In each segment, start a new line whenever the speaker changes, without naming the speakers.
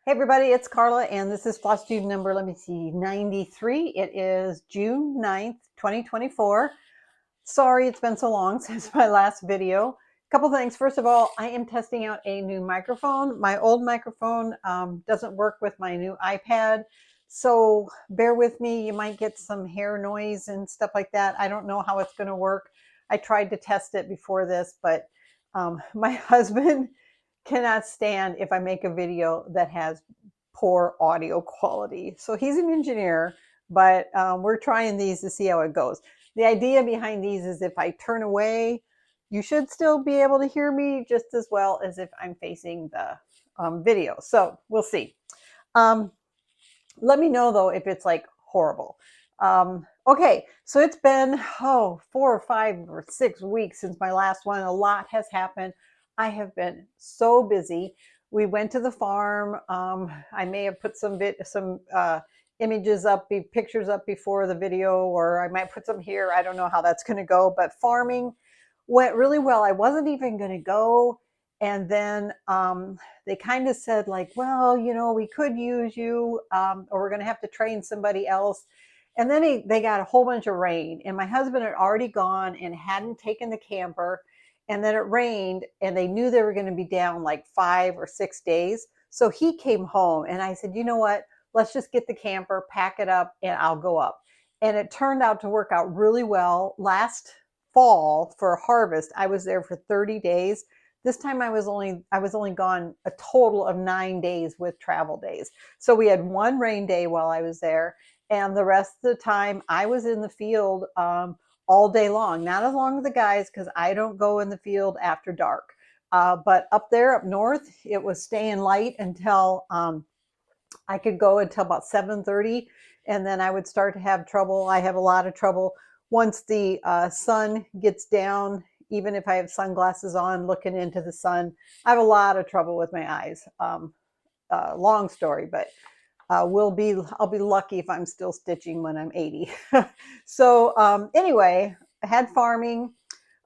Hey everybody, it's Carla and this is FlossTube number, let me see, 93. It is June 9th, 2024. Sorry it's been so long since my last video. Couple things. First of all, I am testing out a new microphone. My old microphone doesn't work with my new iPad. So bear with me. You might get some hair noise and stuff like that. I don't know how it's going to work. I tried to test it before this, but my husband cannot stand if I make a video that has poor audio quality. So he's an engineer, but we're trying these to see how it goes. The idea behind these is if I turn away, you should still be able to hear me just as well as if I'm facing the video. So we'll see. Let me know though if it's like horrible. Okay, so it's been 4 or 5 or 6 weeks since my last one. A lot has happened. I have been so busy. We went to the farm. I may have put some images up, pictures up before the video, or I might put some here. I don't know how that's going to go, but farming went really well. I wasn't even going to go. And then they kind of said like, well, you know, we could use you or we're going to have to train somebody else. And then they got a whole bunch of rain and my husband had already gone and hadn't taken the camper. And then it rained and they knew they were going to be down like 5 or 6 days. So he came home and I said, you know what, let's just get the camper, pack it up and I'll go up. And it turned out to work out really well. Last fall for harvest, I was there for 30 days. This time I was only gone a total of 9 days with travel days. So we had one rain day while I was there. And the rest of the time I was in the field all day long, not as long as the guys, because I don't go in the field after dark. But up there, up north, it was staying light until I could go until about 7:30. And then I would start to have trouble. I have a lot of trouble once the sun gets down, even if I have sunglasses on, looking into the sun. I have a lot of trouble with my eyes. Long story, but I'll be lucky if I'm still stitching when I'm 80. So anyway, I had farming,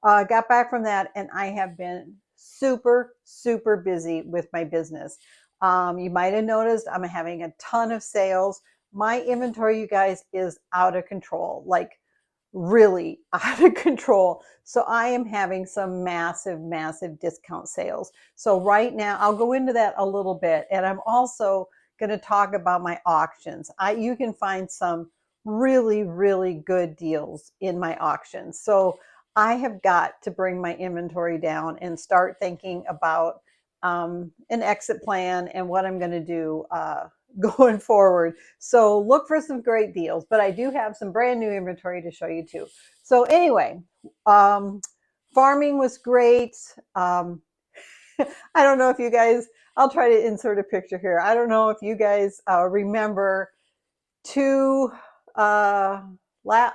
got back from that, and I have been super, super busy with my business. You might have noticed I'm having a ton of sales. My inventory, you guys, is out of control, like really out of control. So I am having some massive, massive discount sales. So right now, I'll go into that a little bit, and I'm also going to talk about my auctions. You can find some really, really good deals in my auctions. So I have got to bring my inventory down and start thinking about an exit plan and what I'm going to do going forward. So look for some great deals, but I do have some brand new inventory to show you too. So anyway, farming was great. I don't know if you guys, I'll try to insert a picture here. I don't know if you guys remember a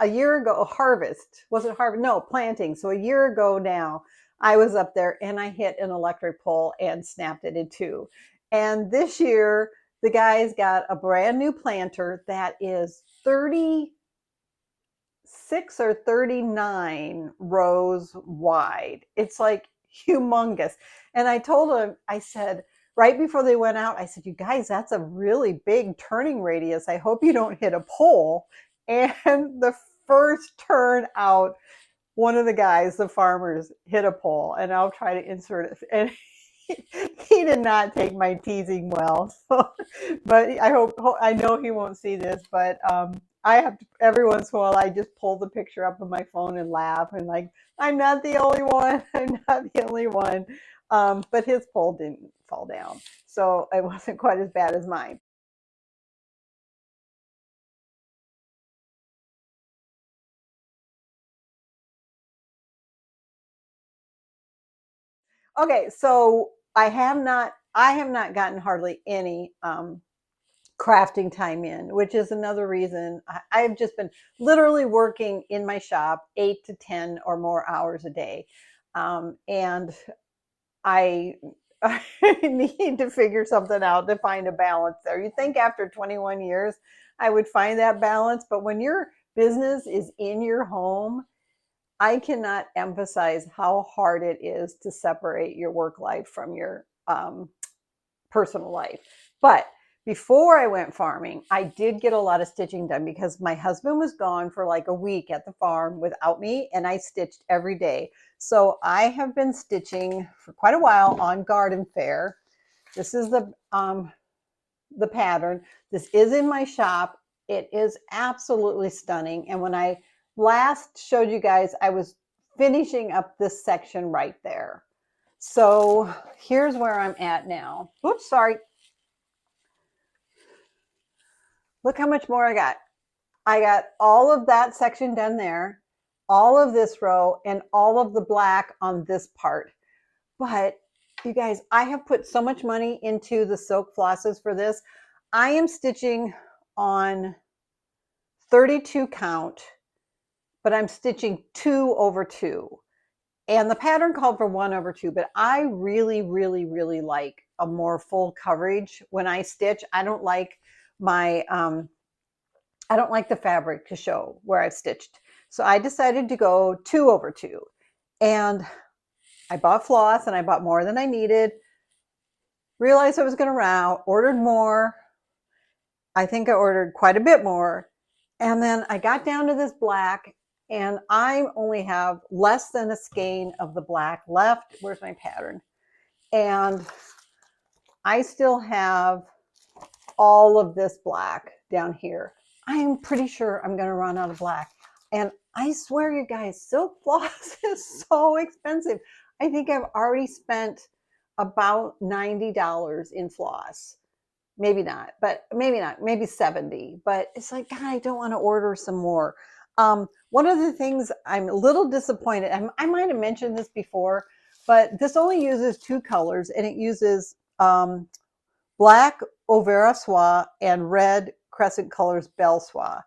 year ago, harvest, wasn't harvest, no, planting. So a year ago now, I was up there and I hit an electric pole and snapped it in two. And this year, the guys got a brand new planter that is 36 or 39 rows wide. It's like humongous. And I told them, I said, right before they went out, I said, you guys, that's a really big turning radius. I hope you don't hit a pole. And the first turn out, one of the guys, the farmers, hit a pole, and I'll try to insert it. And he did not take my teasing well. So, but I know he won't see this, but I have to, every once in a while, I just pull the picture up on my phone and laugh and like, I'm not the only one. I'm not the only one. But his pole didn't fall down. So it wasn't quite as bad as mine. Okay, so I have not gotten hardly any crafting time in, which is another reason I've just been literally working in my shop 8 to 10 or more hours a day. And I need to figure something out to find a balance there. You'd think after 21 years, I would find that balance, but when your business is in your home, I cannot emphasize how hard it is to separate your work life from your personal life. But before I went farming, I did get a lot of stitching done because my husband was gone for like a week at the farm without me, and I stitched every day. So I have been stitching for quite a while on garden fare. This is the pattern. This is in my shop. It is absolutely stunning. And when I last showed you guys, I was finishing up this section right there. So here's where I'm at now. Oops, sorry. Look how much more I got. I got all of that section done there, all of this row, and all of the black on this part. But you guys, I have put so much money into the silk flosses for this. I am stitching on 32 count, but I'm stitching 2 over 2. And the pattern called for 1 over 2, but I really, really, really like a more full coverage when I stitch. I don't like my, I don't like the fabric to show where I've stitched. So I decided to go 2 over 2. And I bought floss and I bought more than I needed. Realized I was going to run out, ordered more. I think I ordered quite a bit more. And then I got down to this black, and I only have less than a skein of the black left. Where's my pattern? And I still have all of this black down here. I am pretty sure I'm going to run out of black. And I swear, you guys, silk floss is so expensive. I think I've already spent about $90 in floss. Maybe not, but maybe 70. But it's like, God, I don't want to order some more. One of the things I'm a little disappointed, I might have mentioned this before, but this only uses 2 colors, and it uses black Overa Soie and red Crescent Colors Belle Soie.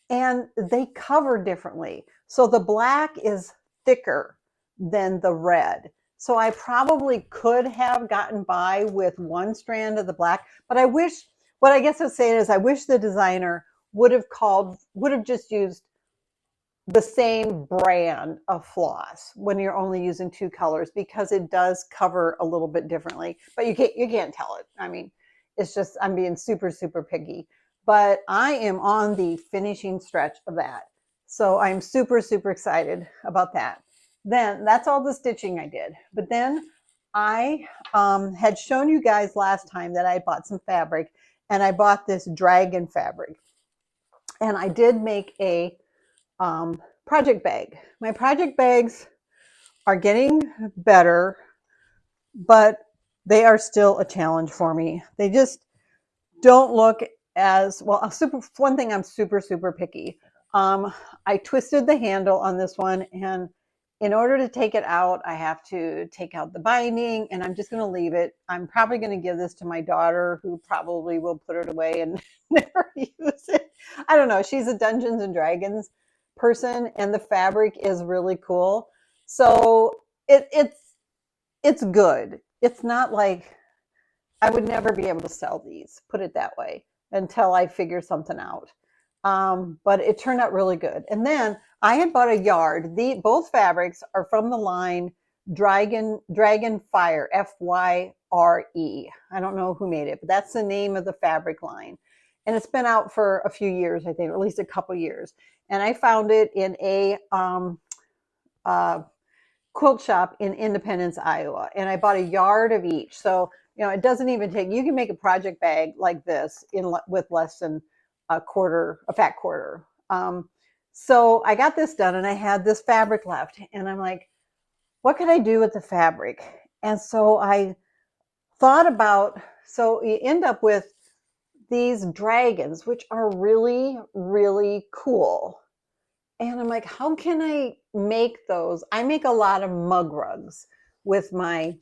And they cover differently. So the black is thicker than the red. So I probably could have gotten by with 1 strand of the black, but I wish, what I guess I'm saying is I wish the designer would have just used the same brand of floss when you're only using 2 colors, because it does cover a little bit differently, but you can't tell it. I mean, it's just, I'm being super, super picky, but I am on the finishing stretch of that. So I'm super, super excited about that. Then that's all the stitching I did. But then I had shown you guys last time that I bought some fabric, and I bought this dragon fabric, and I did make a project bag. My project bags are getting better, but they are still a challenge for me. They just don't look as well. One thing, I'm super, super picky. I twisted the handle on this one, and in order to take it out, I have to take out the binding, and I'm just going to leave it. I'm probably going to give this to my daughter, who probably will put it away and never use it. I don't know. She's a Dungeons and Dragons person, and the fabric is really cool. So it's good. It's not like, I would never be able to sell these, put it that way, until I figure something out. But it turned out really good. And then I had bought a yard. Both fabrics are from the line Dragon Fire, F-Y-R-E. I don't know who made it, but that's the name of the fabric line. And it's been out for a few years, I think, or at least a couple years. And I found it in a quilt shop in Independence, Iowa. And I bought a yard of each. So, you know, it doesn't even take, you can make a project bag like this with less than a fat quarter. So I got this done, and I had this fabric left, and I'm like, what could I do with the fabric? And so I thought about, so you end up with these dragons, which are really, really cool. And I'm like, how can I make those? I make a lot of mug rugs with my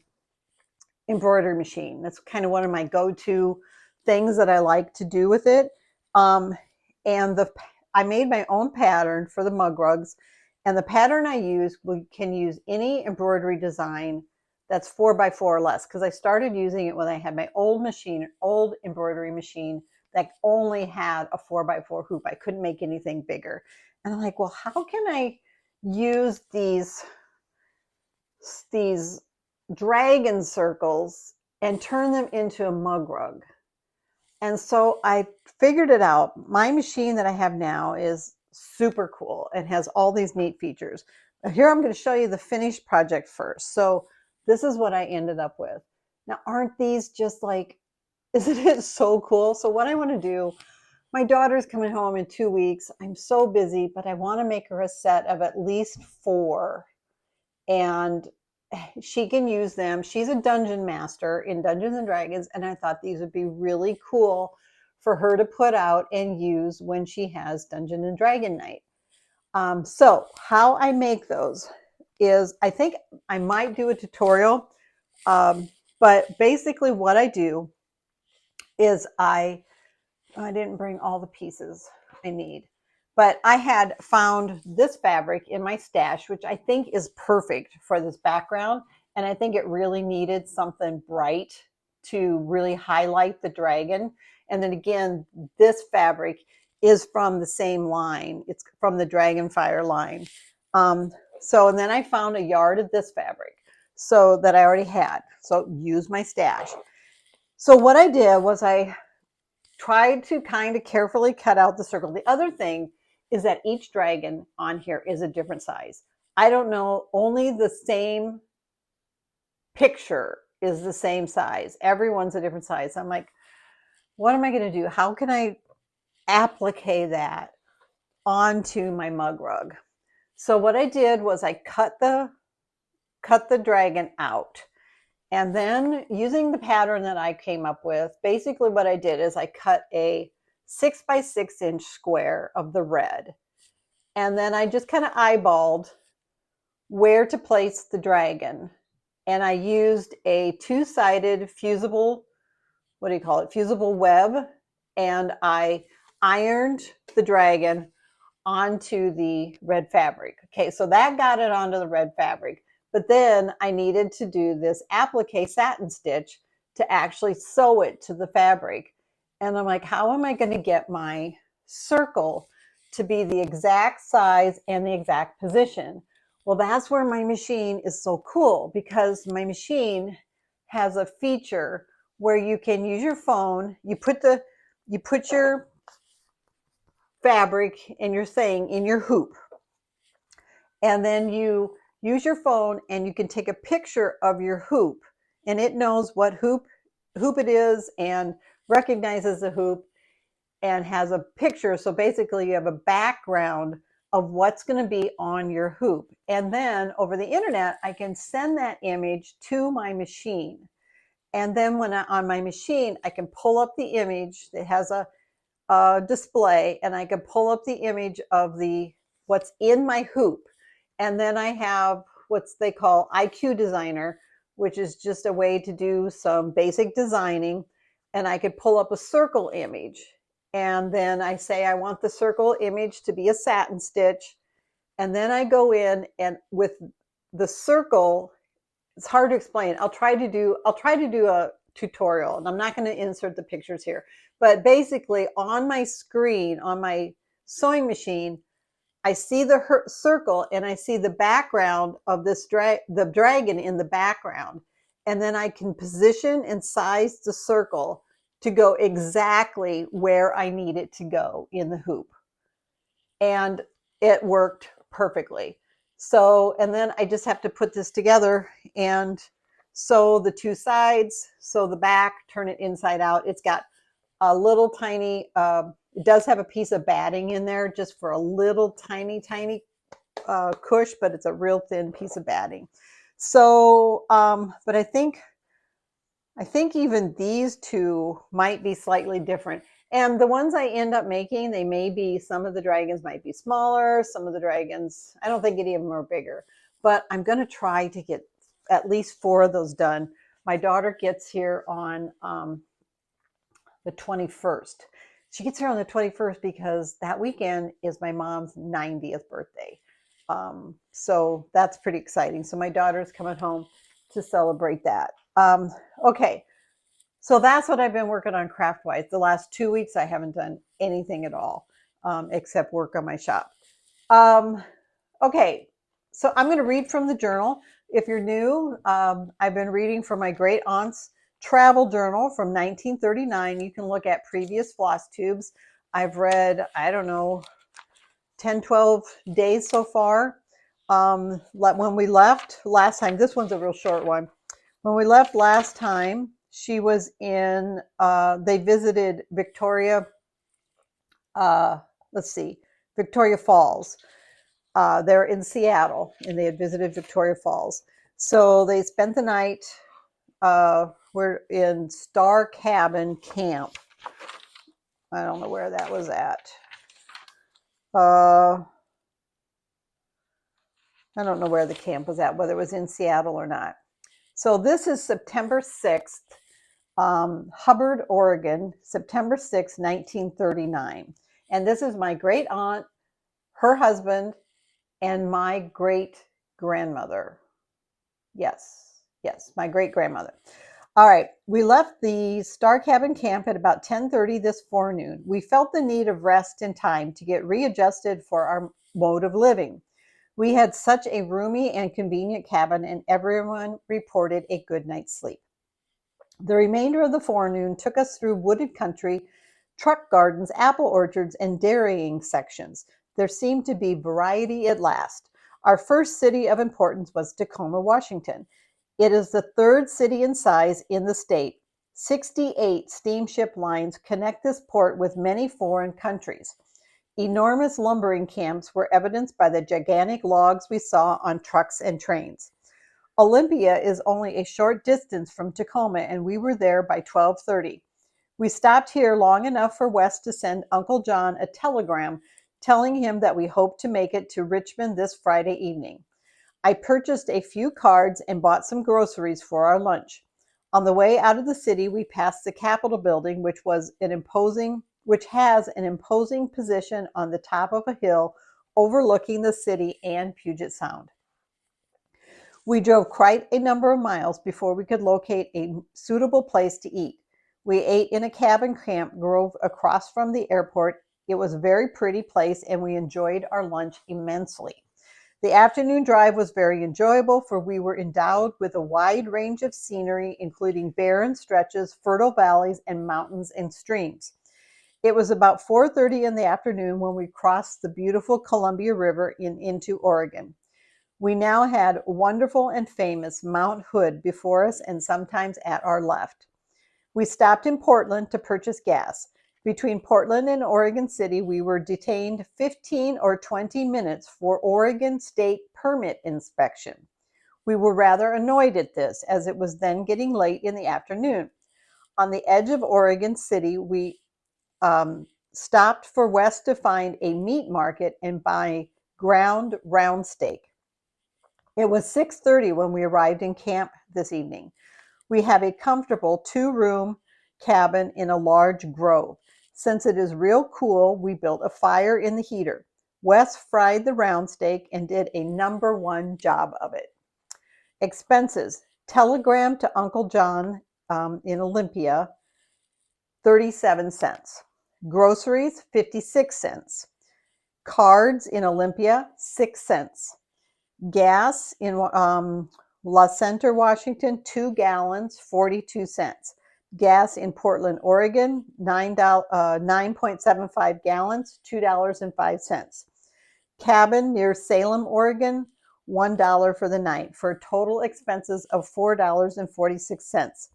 embroidery machine. That's kind of one of my go-to things that I like to do with it. And I made my own pattern for the mug rugs, and the pattern I use, we can use any embroidery design that's 4x4 or less, because I started using it when I had my old embroidery machine that only had a 4x4 hoop. I couldn't make anything bigger. And I'm like, well, how can I use these dragon circles and turn them into a mug rug? And so I figured it out. My machine that I have now is super cool and has all these neat features. Here I'm going to show you the finished project first. So this is what I ended up with. Now, aren't these just like, isn't it so cool? So what I want to do, my daughter's coming home in 2 weeks. I'm so busy, but I want to make her a set of at least 4. And she can use them. She's a dungeon master in Dungeons and Dragons, and I thought these would be really cool for her to put out and use when she has Dungeon and Dragon night. So how I make those is, I think I might do a tutorial, but basically what I do is I didn't bring all the pieces I need, but I had found this fabric in my stash, which I think is perfect for this background. And I think it really needed something bright to really highlight the dragon. And then again, this fabric is from the same line. It's from the Dragonfire line. And then I found a yard of this fabric so that I already had. So use my stash. So what I did was I tried to kind of carefully cut out the circle. The other thing is that each dragon on here is a different size. I don't know, only the same picture is the same size. Everyone's a different size. I'm like, what am I going to do? How can I applique that onto my mug rug? So what I did was I cut the dragon out. And then using the pattern that I came up with, basically what I did is I cut a 6 by 6 inch square of the red. And then I just kind of eyeballed where to place the dragon. And I used a 2-sided fusible, what do you call it? Fusible web. And I ironed the dragon onto the red fabric. Okay, so that got it onto the red fabric. But then I needed to do this applique satin stitch to actually sew it to the fabric. And I'm like, how am I going to get my circle to be the exact size and the exact position? Well, that's where my machine is so cool, because my machine has a feature where you can use your phone. You put your fabric and you're saying in your hoop, and then you use your phone and you can take a picture of your hoop, and it knows what hoop it is and recognizes the hoop and has a picture. So basically you have a background of what's going to be on your hoop. And then over the internet, I can send that image to my machine. And then when on my machine, I can pull up the image that has a display, and I can pull up the image of what's in my hoop. And then I have what they call IQ Designer, which is just a way to do some basic designing. And I could pull up a circle image. And then I say I want the circle image to be a satin stitch. And then I go in, and with the circle, it's hard to explain. I'll try to do a tutorial, and I'm not going to insert the pictures here. But basically on my screen, on my sewing machine, I see the circle and I see the background of this the dragon in the background. And then I can position and size the circle to go exactly where I need it to go in the hoop. And it worked perfectly. So, and then I just have to put this together and sew the 2 sides, sew the back, turn it inside out. It's got a little tiny, it does have a piece of batting in there just for a little tiny cush, but it's a real thin piece of batting. So, but I think even these 2 might be slightly different. And the ones I end up making, they may be, some of the dragons might be smaller, some of the dragons, I don't think any of them are bigger, but I'm going to try to get at least 4 of those done. My daughter gets here on the 21st. She gets here on the 21st because that weekend is my mom's 90th birthday. So that's pretty exciting. So my daughter's coming home to celebrate that. Okay. So that's what I've been working on craft-wise. The last 2 weeks, I haven't done anything at all, except work on my shop. Okay, so I'm going to read from the journal. If you're new, I've been reading from my great aunt's travel journal from 1939. You can look at previous FlossTubes. I've read, I don't know, 10, 12 days so far. When we left last time, this one's a real short one. When we left last time, she was in, they visited Victoria, Victoria Falls. They're in Seattle, and they had visited Victoria Falls. So they spent the night. We're in Star Cabin Camp. I don't know where that was at. I don't know where the camp was at, whether it was in Seattle or not. So this is September 6th, Hubbard, Oregon, September 6th, 1939. And this is my great aunt, her husband, and my great grandmother. Yes, my great grandmother. All right, we left the Star Cabin Camp at about 10:30 this forenoon. We felt the need of rest and time to get readjusted for our mode of living. We had such a roomy and convenient cabin, and everyone reported a good night's sleep. The remainder of the forenoon took us through wooded country, truck gardens, apple orchards, and dairying sections. There seemed to be variety at last. Our first city of importance was Tacoma, Washington. It is the third city in size in the state. 68 steamship lines connect this port with many foreign countries. Enormous lumbering camps were evidenced by the gigantic logs we saw on trucks and trains. Olympia is only a short distance from Tacoma, and we were there by 12:30. We stopped here long enough for Wes to send Uncle John a telegram telling him that we hoped to make it to Richmond this Friday evening. I purchased a few cards and bought some groceries for our lunch. On the way out of the city, we passed the Capitol building, which has an imposing position on the top of a hill overlooking the city and Puget Sound. We drove quite a number of miles before we could locate a suitable place to eat. We ate in a cabin camp grove across from the airport. It was a very pretty place, and we enjoyed our lunch immensely. The afternoon drive was very enjoyable, for we were endowed with a wide range of scenery, including barren stretches, fertile valleys, and mountains and streams. It was about 4:30 in the afternoon when we crossed the beautiful Columbia River into Oregon. We now had wonderful and famous Mount Hood before us and sometimes at our left. We stopped in Portland to purchase gas. Between Portland and Oregon City, we were detained 15 or 20 minutes for Oregon State permit inspection. We were rather annoyed at this, as it was then getting late in the afternoon. On the edge of Oregon City, we stopped for Wes to find a meat market and buy ground round steak. It was 6:30 when we arrived in camp this evening. We have a comfortable 2-room cabin in a large grove. Since it is real cool, we built a fire in the heater. Wes fried the round steak and did a number one job of it. Expenses: telegram to Uncle John in Olympia, 37 cents. Groceries, 56 cents. Cards in Olympia, 6 cents. Gas in La Center, Washington, 2 gallons, 42 cents. Gas in Portland, Oregon, 9.75 gallons, $2.05. Cabin near Salem, Oregon, $1 for the night, for total expenses of $4.46.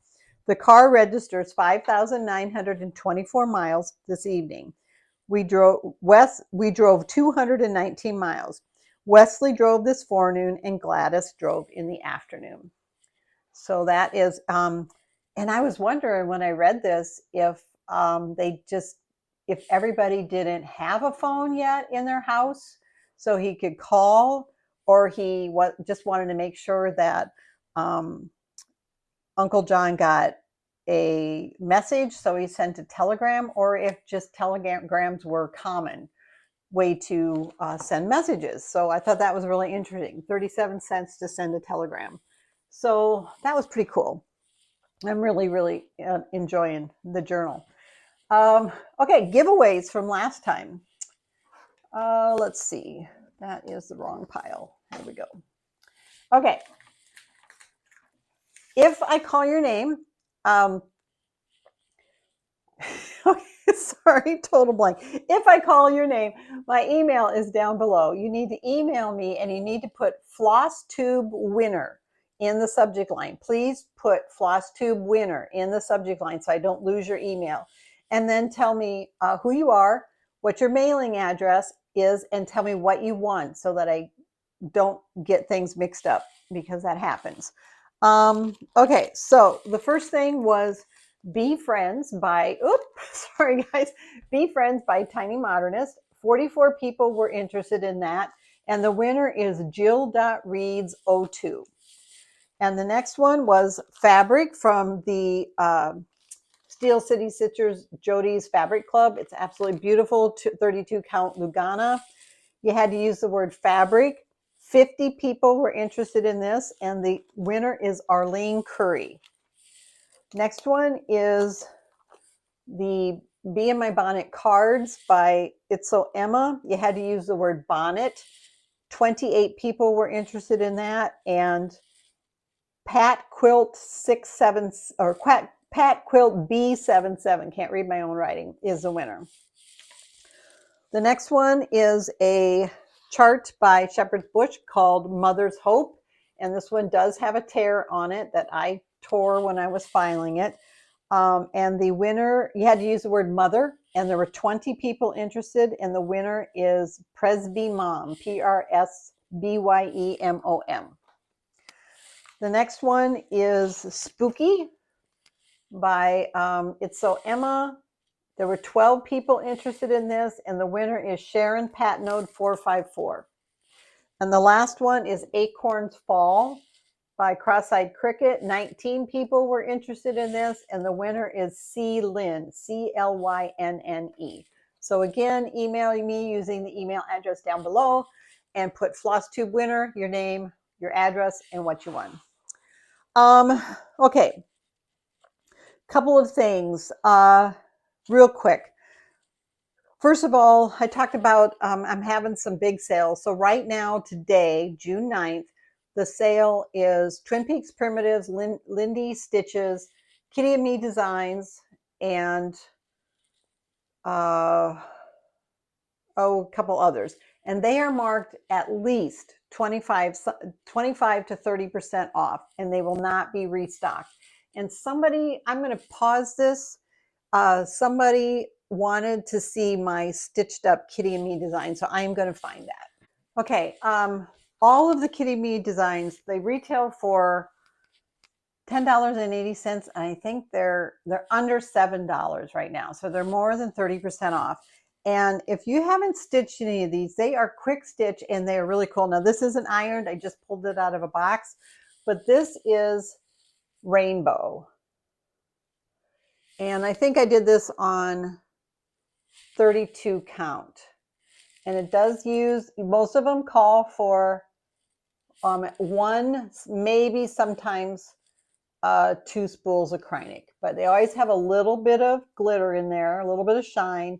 The car registers 5,924 miles this evening. We drove 219 miles. Wesley drove this forenoon, and Gladys drove in the afternoon. So that is, and I was wondering when I read this if if everybody didn't have a phone yet in their house, so he could call, or he just wanted to make sure that Uncle John got a message, so he sent a telegram, or if just telegrams were common way to send messages. So I thought that was really interesting. 37 cents to send a telegram. So that was pretty cool. I'm really, really enjoying the journal. Okay, giveaways from last time. Let's see. That is the wrong pile. Here we go. Okay. If I call your name, Okay, sorry, total blank. If I call your name, my email is down below. You need to email me and you need to put FlossTube winner in the subject line. Please put FlossTube winner in the subject line so I don't lose your email. And then tell me who you are, what your mailing address is, and tell me what you want so that I don't get things mixed up, because that happens. Okay, so the first thing was Be Friends by, sorry guys, Be Friends by Tiny Modernist. 44 people were interested in that, and the winner is Jill.Reads02. And the next one was Fabric from the Steel City Stitchers Jody's Fabric Club. It's absolutely beautiful, 32 count Lugana. You had to use the word fabric. 50 people were interested in this, and the winner is Arlene Curry. Next one is the Bee in My Bonnet cards by It's So Emma. You had to use the word bonnet. 28 people were interested in that, and Pat Quilt 67 or Pat Quilt B77, can't read my own writing, is the winner. The next one is a chart by Shepherd's Bush called Mother's Hope. And this one does have a tear on it that I tore when I was filing it. And the winner, you had to use the word mother, and there were 20 people interested, and the winner is Presby Mom, PRSBYEMOM. The next one is Spooky by It's So Emma. There were 12 people interested in this, and the winner is Sharon Patnode 454. And the last one is Acorns Fall by Cross-Eyed Cricket. 19 people were interested in this, and the winner is C. Lynn, CLYNNE. So again, email me using the email address down below and put FlossTube winner, your name, your address, and what you won. Okay, couple of things real quick. First of all, I talked about I'm having some big sales. So right now, today, June 9th, the sale is Twin Peaks Primitives, Lindy Stitches, Kitty and Me Designs, and a couple others. And they are marked at least 25 to 30% off, and they will not be restocked. And somebody, I'm going to pause this. Somebody wanted to see my stitched up Kitty and Me design, so I am going to find that. Okay, all of the Kitty and Me designs, they retail for $10.80, and I think they're under $7 right now, so they're more than 30% off. And if you haven't stitched any of these, they are quick stitch and they are really cool. Now this isn't ironed, I just pulled it out of a box, but this is rainbow. And I think I did this on 32 count. And it does use, most of them call for one, maybe sometimes 2 spools of Kreinik, but they always have a little bit of glitter in there, a little bit of shine,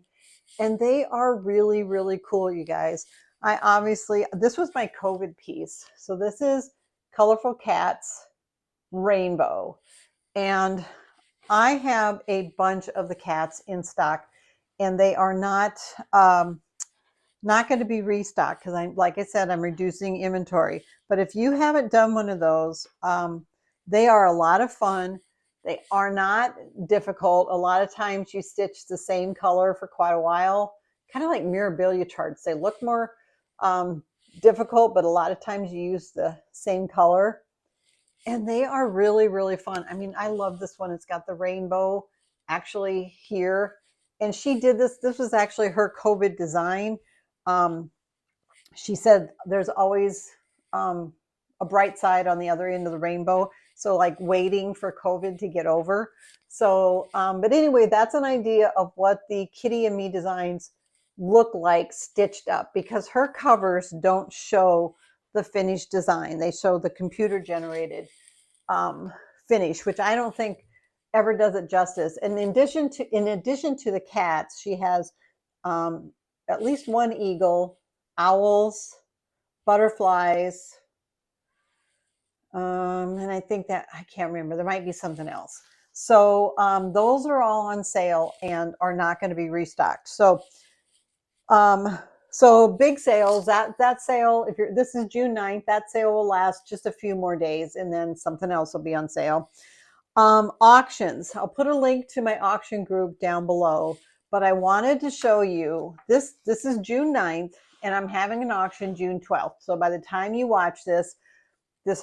and they are really, really cool, you guys. I obviously, this was my COVID piece. So this is Colorful Cats Rainbow. And I have a bunch of the cats in stock, and they are not going to be restocked because like I said, I'm reducing inventory. But if you haven't done one of those, they are a lot of fun. They are not difficult. A lot of times you stitch the same color for quite a while, kind of like mirabilia charts. They look more difficult, but a lot of times you use the same color. And they are really, really fun. I mean, I love this one. It's got the rainbow actually here. And she did this. This was actually her COVID design. She said there's always a bright side on the other end of the rainbow. So like waiting for COVID to get over. So, but anyway, that's an idea of what the Kitty and Me designs look like stitched up, because her covers don't show the finished design. They show the computer generated finish, which I don't think ever does it justice. And in addition to the cats, she has at least one eagle, owls, butterflies, and I think that I can't remember. There might be something else. So those are all on sale and are not going to be restocked. So big sales, that sale, this is June 9th, that sale will last just a few more days and then something else will be on sale. Auctions, I'll put a link to my auction group down below, but I wanted to show you this is June 9th and I'm having an auction June 12th. So by the time you watch this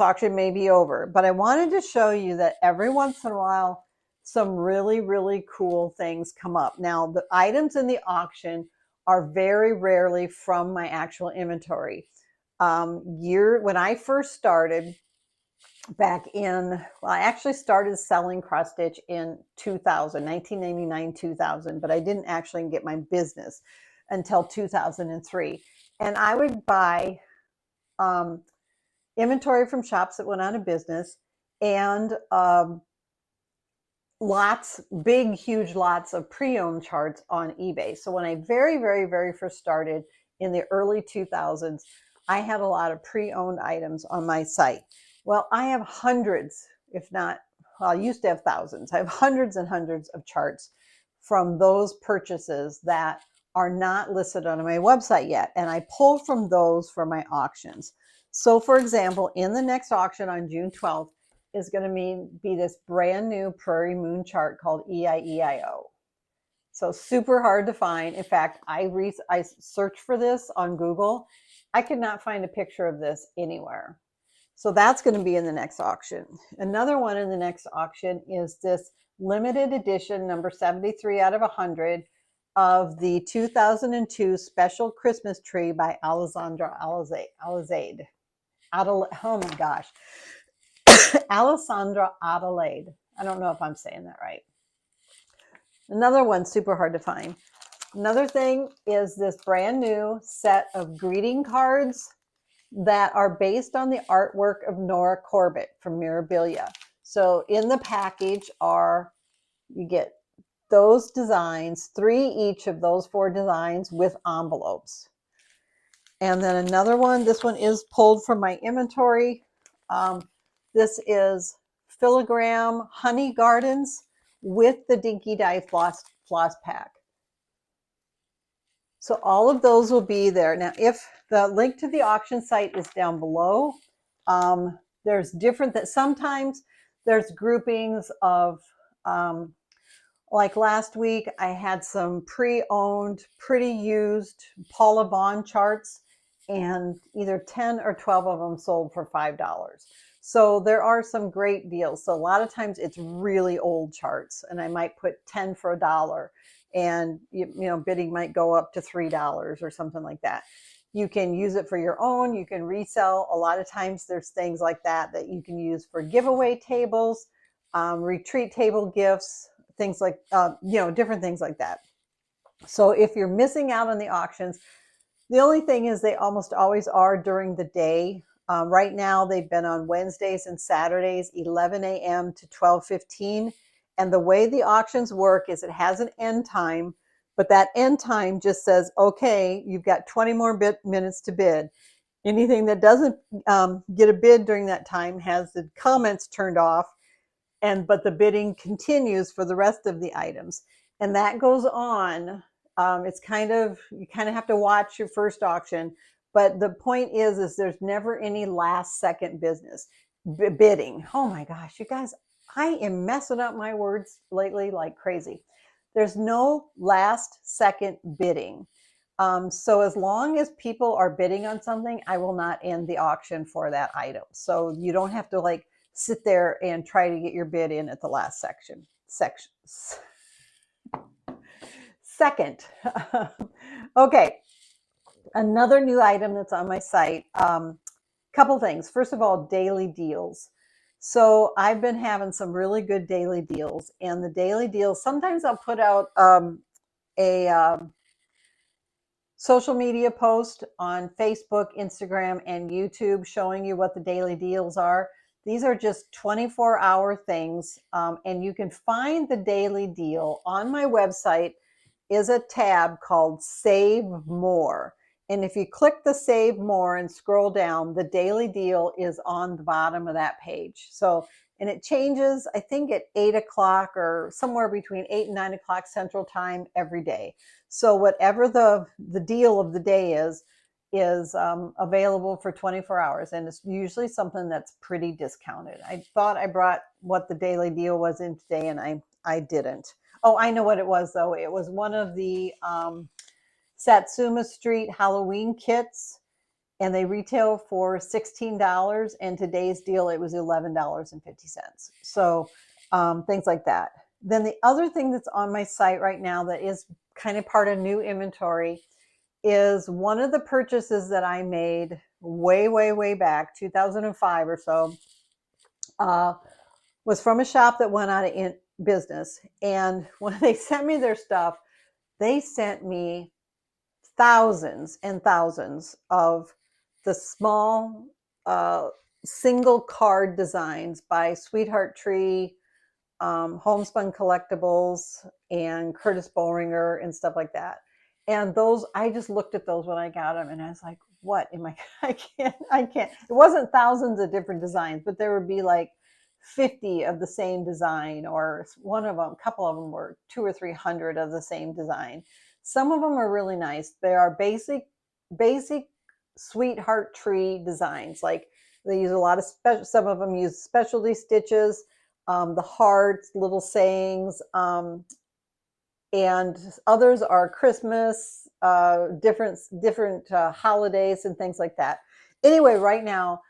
auction may be over, but I wanted to show you that every once in a while, some really, really cool things come up. Now, the items in the auction are very rarely from my actual inventory. When I first started back in, well, I actually started selling cross stitch in 1999, 2000, but I didn't actually get my business until 2003. And I would buy inventory from shops that went out of business and huge lots of pre-owned charts on eBay. So when I very, very, very first started in the early 2000s, I had a lot of pre-owned items on my site. Well, I have hundreds, if not, well, I used to have thousands. I have hundreds and hundreds of charts from those purchases that are not listed on my website yet. And I pull from those for my auctions. So for example, in the next auction on June 12th is going to be this brand new Prairie Moon chart called EIEIO. So super hard to find. In fact, I searched for this on Google. I could not find a picture of this anywhere. So that's going to be in the next auction. Another one in the next auction is this limited edition number 73 out of 100 of the 2002 Special Christmas Tree by Alessandra Alzade. Oh my gosh. Alessandra Adelaide. I don't know if I'm saying that right. Another one super hard to find. Another thing is this brand new set of greeting cards that are based on the artwork of Nora Corbett from Mirabilia. So in the package you get those designs, 3 each of those 4 designs with envelopes. And then another one, this one is pulled from my inventory. This is Filigram Honey Gardens with the Dinky Dye floss pack. So all of those will be there. Now, if the link to the auction site is down below, there's sometimes there's groupings of, like last week, I had some pre-owned, pretty used Paula Vaughn charts, and either 10 or 12 of them sold for $5. So there are some great deals. So a lot of times it's really old charts, and I might put 10 for $1, and bidding might go up to $3 or something like that. You can use it for your own. You can resell. A lot of times there's things like that you can use for giveaway tables, retreat table gifts, things like, different things like that. So if you're missing out on the auctions, the only thing is they almost always are during the day. Right now, they've been on Wednesdays and Saturdays, 11 a.m. to 12:15. And the way the auctions work is it has an end time, but that end time just says, okay, you've got 20 more minutes to bid. Anything that doesn't get a bid during that time has the comments turned off, but the bidding continues for the rest of the items. And that goes on. You kind of have to watch your first auction. But the point is there's never any last second business bidding. Oh my gosh, you guys, I am messing up my words lately like crazy. There's no last second bidding. So as long as people are bidding on something, I will not end the auction for that item. So you don't have to sit there and try to get your bid in at the last second. Okay. Another new item that's on my site, couple things. First of all, daily deals. So I've been having some really good daily deals, and the daily deals, sometimes I'll put out a social media post on Facebook, Instagram, and YouTube showing you what the daily deals are. These are just 24-hour things, and you can find the daily deal on my website. Is a tab called Save More. And if you click the Save More and scroll down, the daily deal is on the bottom of that page. So and it changes, I think, at 8 o'clock or somewhere between 8 and 9 o'clock Central Time every day. So whatever the deal of the day is available for 24 hours, and it's usually something that's pretty discounted. I thought I brought what the daily deal was in today, and I didn't. Oh, I know what it was, though. It was one of the Satsuma Street Halloween kits, and they retail for $16, and today's deal, it was $11.50. So things like that. Then the other thing that's on my site right now that is kind of part of new inventory is one of the purchases that I made way back, 2005 or so, was from a shop that went out of business. And when they sent me their stuff, they sent me thousands and thousands of the small single card designs by Sweetheart Tree, Homespun Collectibles, and Curtis Boehringer and stuff like that. And those, I just looked at those when I got them, and I was like, what am I can't. It wasn't thousands of different designs, but there would be like 50 of the same design, or a couple of them were 200 or 300 of the same design. Some of them are really nice. They are basic Sweetheart Tree designs. Like, they use a lot of some of them use specialty stitches, the hearts, little sayings, and others are Christmas, different holidays and things like that. Anyway, right now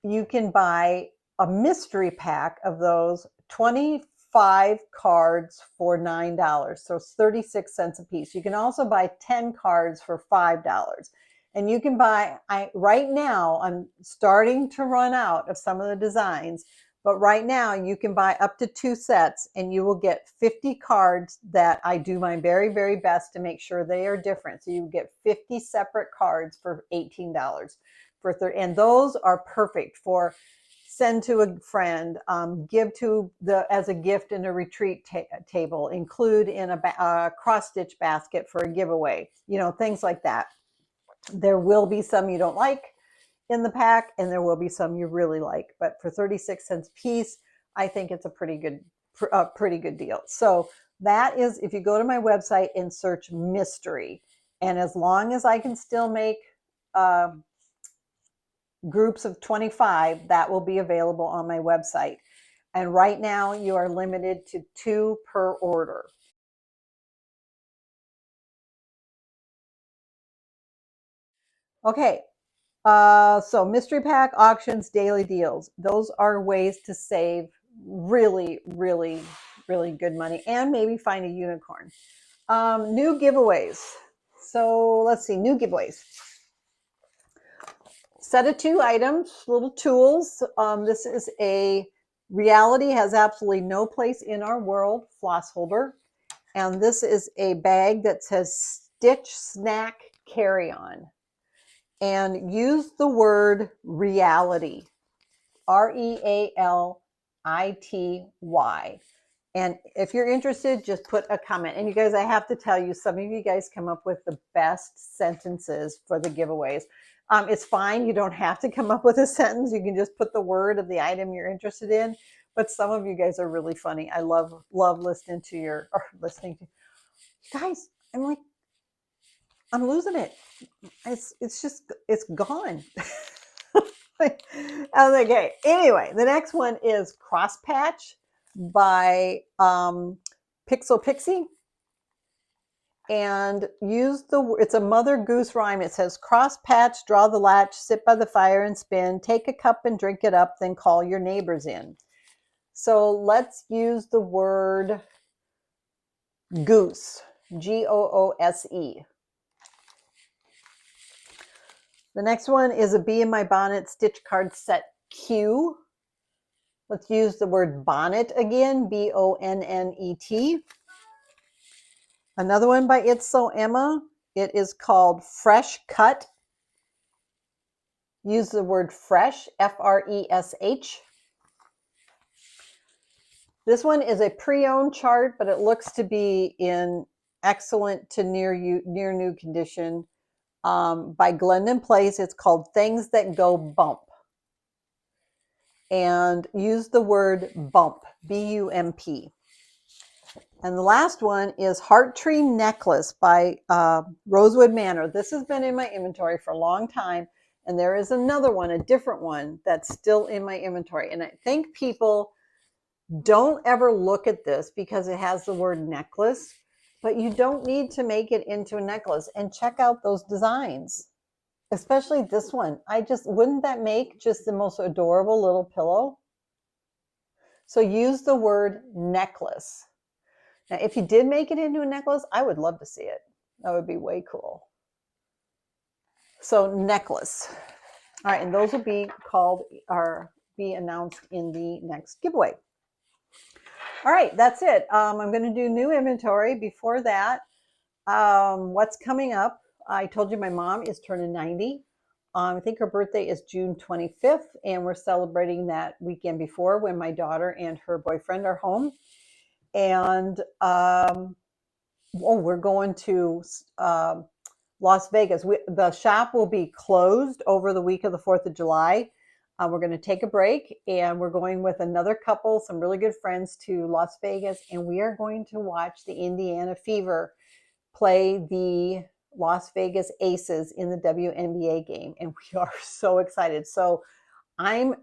you can buy a mystery pack of those 25 cards for $9. So it's 36 cents a piece. You can also buy 10 cards for $5. And you can buy, right now, I'm starting to run out of some of the designs, but right now you can buy up to 2 sets, and you will get 50 cards that I do my very best to make sure they are different. So you get 50 separate cards for $18. And those are perfect for send to a friend, give to as a gift in a retreat table, include in a cross stitch basket for a giveaway, things like that. There will be some you don't like in the pack, and there will be some you really like, but for 36 cents a piece, I think it's a pretty good deal. So that is, if you go to my website and search mystery, and as long as I can still make groups of 25, that will be available on my website. And right now you are limited to 2 per order. Okay, so mystery pack, auctions, daily deals. Those are ways to save really good money, and maybe find a unicorn. New giveaways. So let's see, new giveaways. Set of 2 items, little tools. This is a Reality Has Absolutely No Place in Our World floss holder. And this is a bag that says Stitch Snack Carry On. And use the word reality, REALITY. And if you're interested, just put a comment. And you guys, I have to tell you, some of you guys come up with the best sentences for the giveaways. It's fine. You don't have to come up with a sentence. You can just put the word of the item you're interested in. But some of you guys are really funny. I love listening to guys. I'm losing it. It's gone. Okay. Anyway, the next one is Cross Patch by Pixel Pixie. And it's a Mother Goose rhyme. It says, cross patch, draw the latch, sit by the fire and spin, take a cup and drink it up, then call your neighbors in. So let's use the word goose, GOOSE. The next one is a Bee in My Bonnet Stitch Card Set Q. Let's use the word bonnet again, BONNET. Another one by It's So Emma. It is called Fresh Cut. Use the word fresh, FRESH. This one is a pre-owned chart, but it looks to be in excellent to near new condition, by Glendon Place. It's called Things That Go Bump. and use the word bump, B-U-M-P. And the last one is Heart Tree Necklace by Rosewood Manor. This has been in my inventory for a long time. And there is another one, a different one, that's still in my inventory. And I think people don't ever look at this because it has the word necklace, but you don't need to make it into a necklace. And check out those designs, especially this one. Wouldn't that make just the most adorable little pillow? So use the word necklace. Now, if you did make it into a necklace, I would love to see it. That would be way cool. So necklace. All right, and those will be called or be announced in the next giveaway. All right, that's it. I'm going to do new inventory. Before that, what's coming up? I told you my mom is turning 90. I think her birthday is June 25th, and we're celebrating that weekend before when my daughter and her boyfriend are home. And we're going to Las Vegas. The shop will be closed over the week of the 4th of July. We're going to take a break, and we're going with another couple, some really good friends, to Las Vegas, and we are going to watch the Indiana Fever play the Las Vegas Aces in the WNBA game, and we are so excited. So my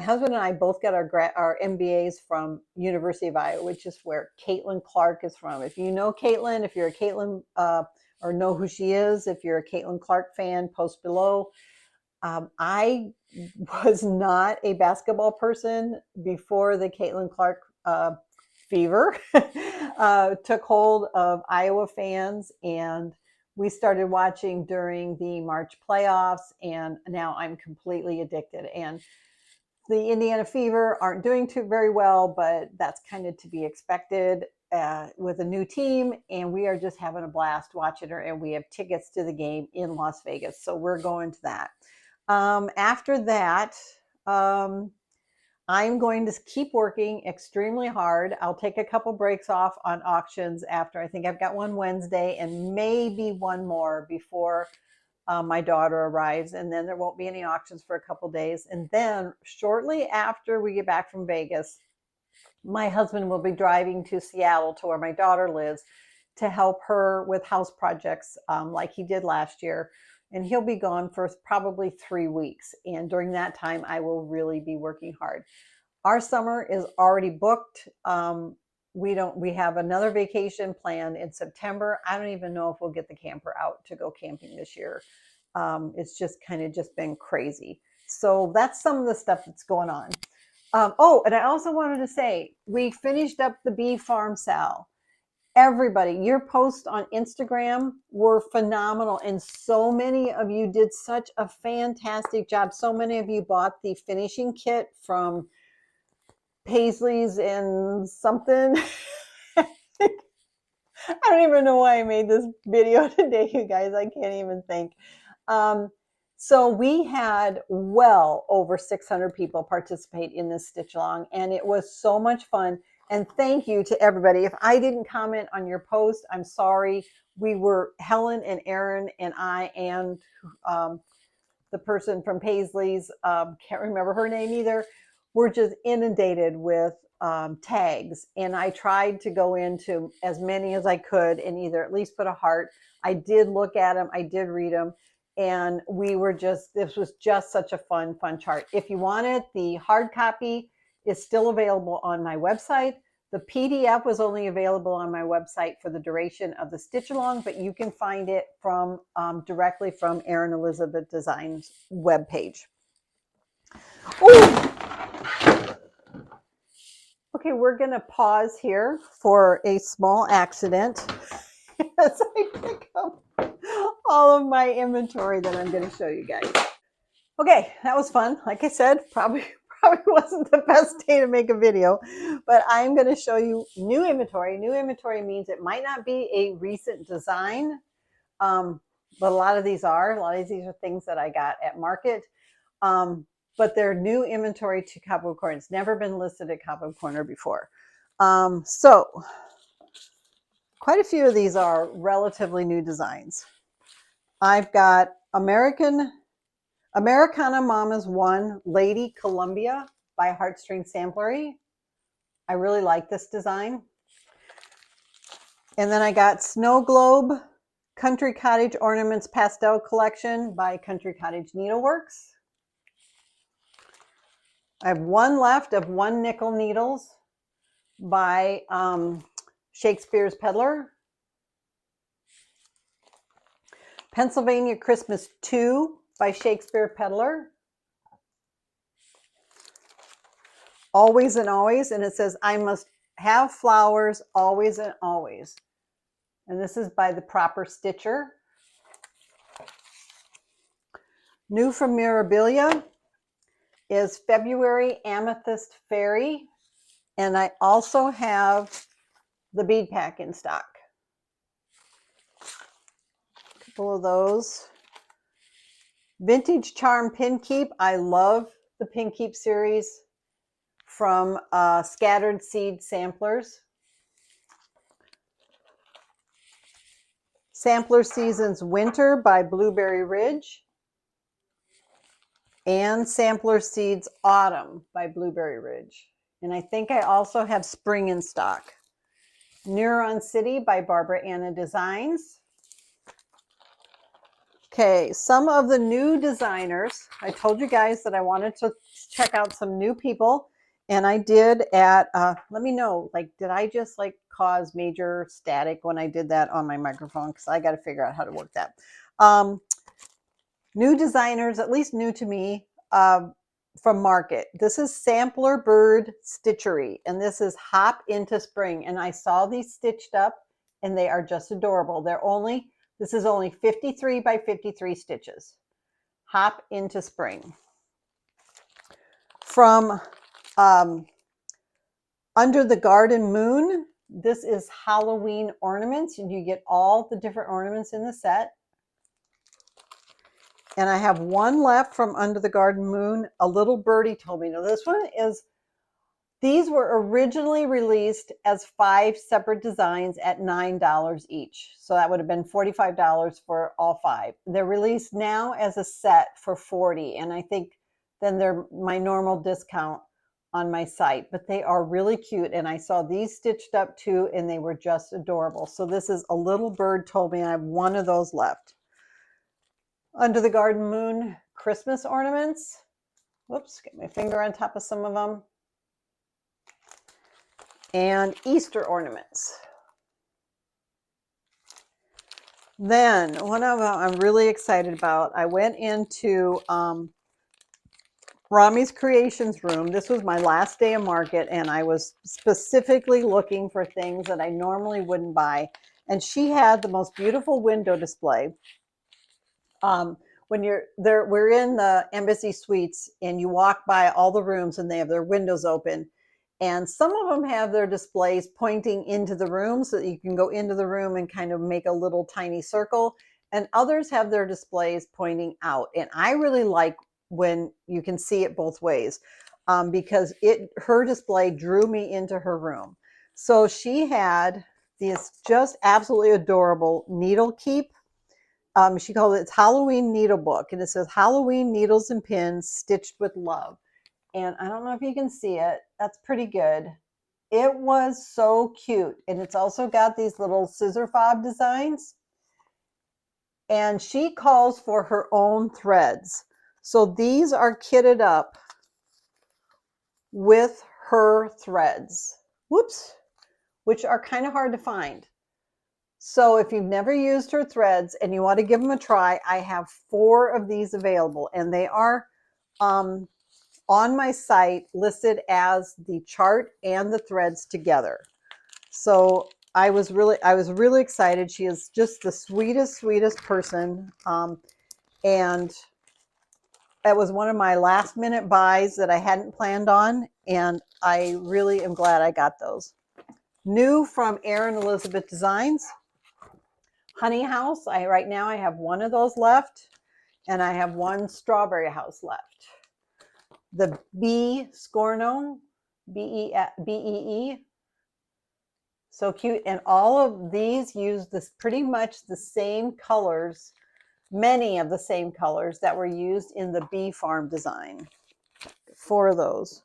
husband and I both got our MBAs from University of Iowa, which is where Caitlin Clark is from. If you know Caitlin, if you're a Caitlin or know who she is, if you're a Caitlin Clark fan, post below. I was not a basketball person before the Caitlin Clark fever took hold of Iowa fans, and we started watching during the March playoffs, and now I'm completely addicted. And the Indiana Fever aren't doing very well, but that's kind of to be expected with a new team, and we are just having a blast watching her, and we have tickets to the game in Las Vegas, so we're going to that. After that, I'm going to keep working extremely hard. I'll take a couple breaks off on auctions after. I think I've got one Wednesday and maybe one more before my daughter arrives, and then there won't be any auctions for a couple days. And then shortly after we get back from Vegas, my husband will be driving to Seattle, to where my daughter lives, to help her with house projects like he did last year. And he'll be gone for probably 3 weeks. And during that time, I will really be working hard. Our summer is already booked. We have another vacation planned in September. I don't even know if we'll get the camper out to go camping this year. It's just kind of been crazy. So that's some of the stuff that's going on. And I also wanted to say, we finished up the bee farm sale. Everybody, your posts on Instagram were phenomenal, and so many of you did such a fantastic job. So many of you bought the finishing kit from Paisley's and something. I don't even know why I made this video today, you guys. I can't even think. So we had well over 600 people participate in this stitch along, and it was so much fun. And thank you to everybody. If I didn't comment on your post, I'm sorry. Helen and Aaron and I and the person from Paisley's, can't remember her name either, we're just inundated with tags. And I tried to go into as many as I could and either at least put a heart. I did look at them. I did read them. And this was just such a fun chart. If you want it, the hard copy is still available on my website. The PDF was only available on my website for the duration of the stitch along, but you can find it from directly from Erin Elizabeth Design's webpage. Okay, we're going to pause here for a small accident as I pick up all of my inventory that I'm going to show you guys. Okay, that was fun. Like I said, probably wasn't the best day to make a video, but I'm going to show you new inventory. New inventory means it might not be a recent design, but a lot of these are. A lot of these are things that I got at market, but they're new inventory to Cobweb Corner. It's never been listed at Cobweb Corner before. So quite a few of these are relatively new designs. I've got Americana Mamas 1 Lady Columbia by Heartstring Samplery. I really like this design. And then I got Snow Globe Country Cottage Ornaments Pastel Collection by Country Cottage Needleworks. I have one left of 1 nickel needles by Shakespeare's Peddler. Pennsylvania Christmas 2 by Shakespeare Peddler. Always and Always, and it says, I must have flowers always and always. And this is by The Proper Stitcher. New from Mirabilia is February Amethyst Fairy. And I also have the bead pack in stock. A couple of those. Vintage Charm Pin Keep. I love the Pin Keep series from Scattered Seed Samplers. Sampler Seasons Winter by Blueberry Ridge. And Sampler Seeds Autumn by Blueberry Ridge. And I think I also have Spring in stock. Neuron City by Barbara Anna Designs. Okay, some of the new designers. I told you guys that I wanted to check out some new people. And I did at, let me know, like, did I just like cause major static when I did that on my microphone? Because I got to figure out how to work that. New designers, at least new to me, from Market. This is Sampler Bird Stitchery, and this is Hop into Spring. And I saw these stitched up, and they are just adorable. This is only 53 by 53 stitches. Hop into Spring. From Under the Garden Moon, this is Halloween ornaments, and you get all the different ornaments in the set. And I have one left from Under the Garden Moon. A little birdie told me. Now this one is, these were originally released as 5 separate designs at $9 each. So that would have been $45 for all 5. They're released now as a set for $40. And I think then they're my normal discount on my site. But they are really cute. And I saw these stitched up too, and they were just adorable. So this is A Little Bird Told Me. I have one of those left. Under the Garden Moon Christmas ornaments. Whoops, get my finger on top of some of them. And Easter ornaments. Then one of them I'm really excited about. I went into Rami's Creations room. This was my last day of Market, and I was specifically looking for things that I normally wouldn't buy. And she had the most beautiful window display. When you're there, we're in the Embassy Suites, and you walk by all the rooms, and they have their windows open. And some of them have their displays pointing into the room so that you can go into the room and kind of make a little tiny circle. And others have their displays pointing out. And I really like when you can see it both ways, because her display drew me into her room. So she had this just absolutely adorable needle keep. She called it Halloween Needle Book, and it says Halloween Needles and Pins Stitched with Love. And I don't know if you can see it. That's pretty good. It was so cute. And it's also got these little scissor fob designs. And she calls for her own threads. So these are kitted up with her threads. Whoops. Which are kind of hard to find. So if you've never used her threads and you want to give them a try, I have 4 of these available. And they are on my site listed as the chart and the threads together. So I was really excited. She is just the sweetest person. And that was one of my last minute buys that I hadn't planned on. And I really am glad I got those. New from Erin Elizabeth Designs, Honey House. Right now I have one of those left, and I have one Strawberry House left. The Bee Scorno, B-E-E, so cute. And all of these use pretty much the same colors, many of the same colors that were used in the Bee Farm design. 4 of those.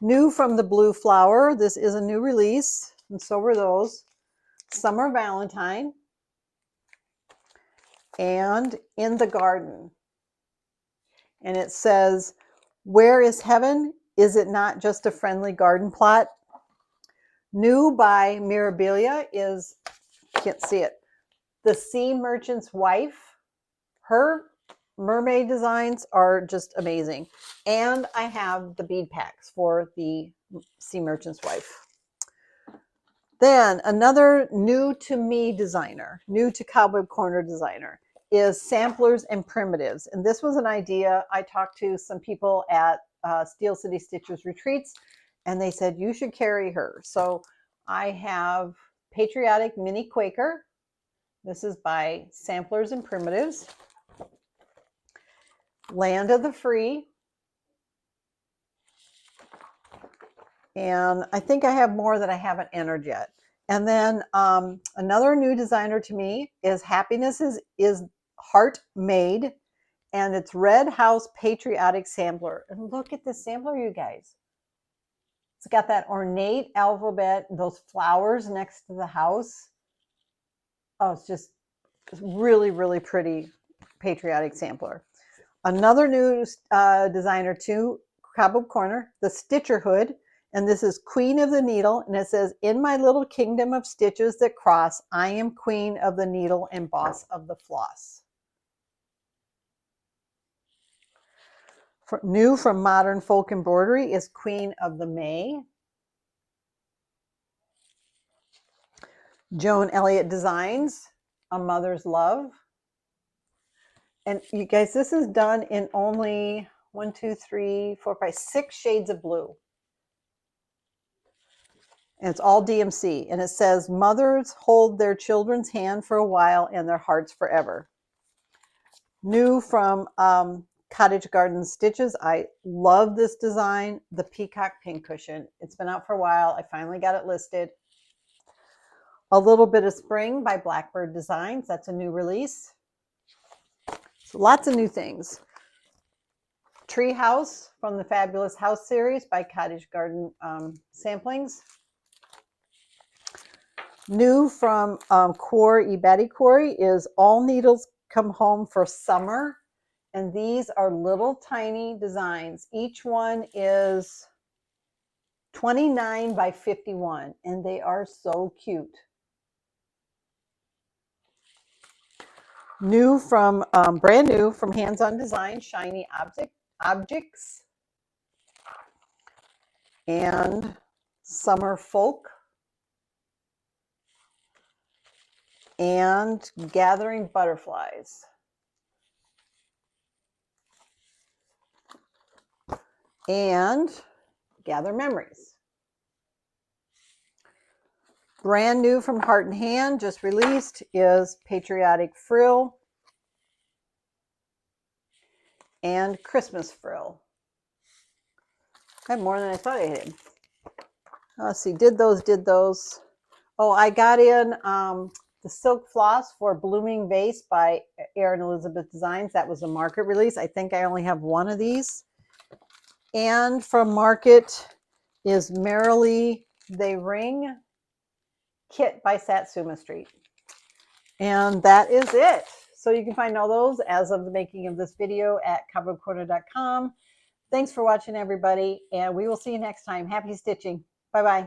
New from the Blue Flower. This is a new release, and so were those. Summer Valentine. And In the Garden. And it says, where is heaven? Is it not just a friendly garden plot? New by Mirabilia is, can't see it, the Sea Merchant's Wife. Her mermaid designs are just amazing. And I have the bead packs for the Sea Merchant's Wife. Then another new to me designer, new to Cobweb Corner designer, is Samplers and Primitives. And this was an idea. I talked to some people at Steel City Stitchers retreats, and they said, you should carry her. So I have Patriotic Mini Quaker. This is by Samplers and Primitives. Land of the Free. And I think I have more that I haven't entered yet. And then another new designer to me is Happiness is Heart Made, and it's Red House Patriotic Sampler. And look at this sampler, you guys. It's got that ornate alphabet, those flowers next to the house. Oh, it's just really, really pretty patriotic sampler. Another new designer to Cobweb Corner, the Stitcher Hood. And this is Queen of the Needle. And it says, in my little kingdom of stitches that cross, I am queen of the needle and boss of the floss. New from Modern Folk Embroidery is Queen of the May. Joan Elliott Designs, A Mother's Love. And you guys, this is done in only 6 shades of blue. And it's all DMC. And it says, mothers hold their children's hand for a while and their hearts forever. New from Cottage Garden Stitches. I love this design, the Peacock Pincushion. It's been out for a while. I finally got it listed. A Little Bit of Spring by Blackbird Designs. That's a new release. So lots of new things. Tree House from the Fabulous House series by Cottage Garden Samplings. New from Betty Quarry is All Needles Come Home for Summer. And these are little tiny designs. Each one is 29 by 51. And they are so cute. New from, brand new from Hands On Design, Shiny Objects. And Summer Folk. And Gathering Butterflies. And Gather Memories. Brand new from Heart and Hand, just released, is Patriotic Frill and Christmas Frill. I have more than I thought I did. Let's see, did those. Oh, I got in the Silk Floss for Blooming Vase by Erin Elizabeth Designs. That was a market release. I think I only have one of these. And from market is Merrily They Ring Kit by Satsuma Street. And that is it. So you can find all those as of the making of this video at cobwebcorner.com. Thanks for watching, everybody, and we will see you next time. Happy stitching. Bye-bye.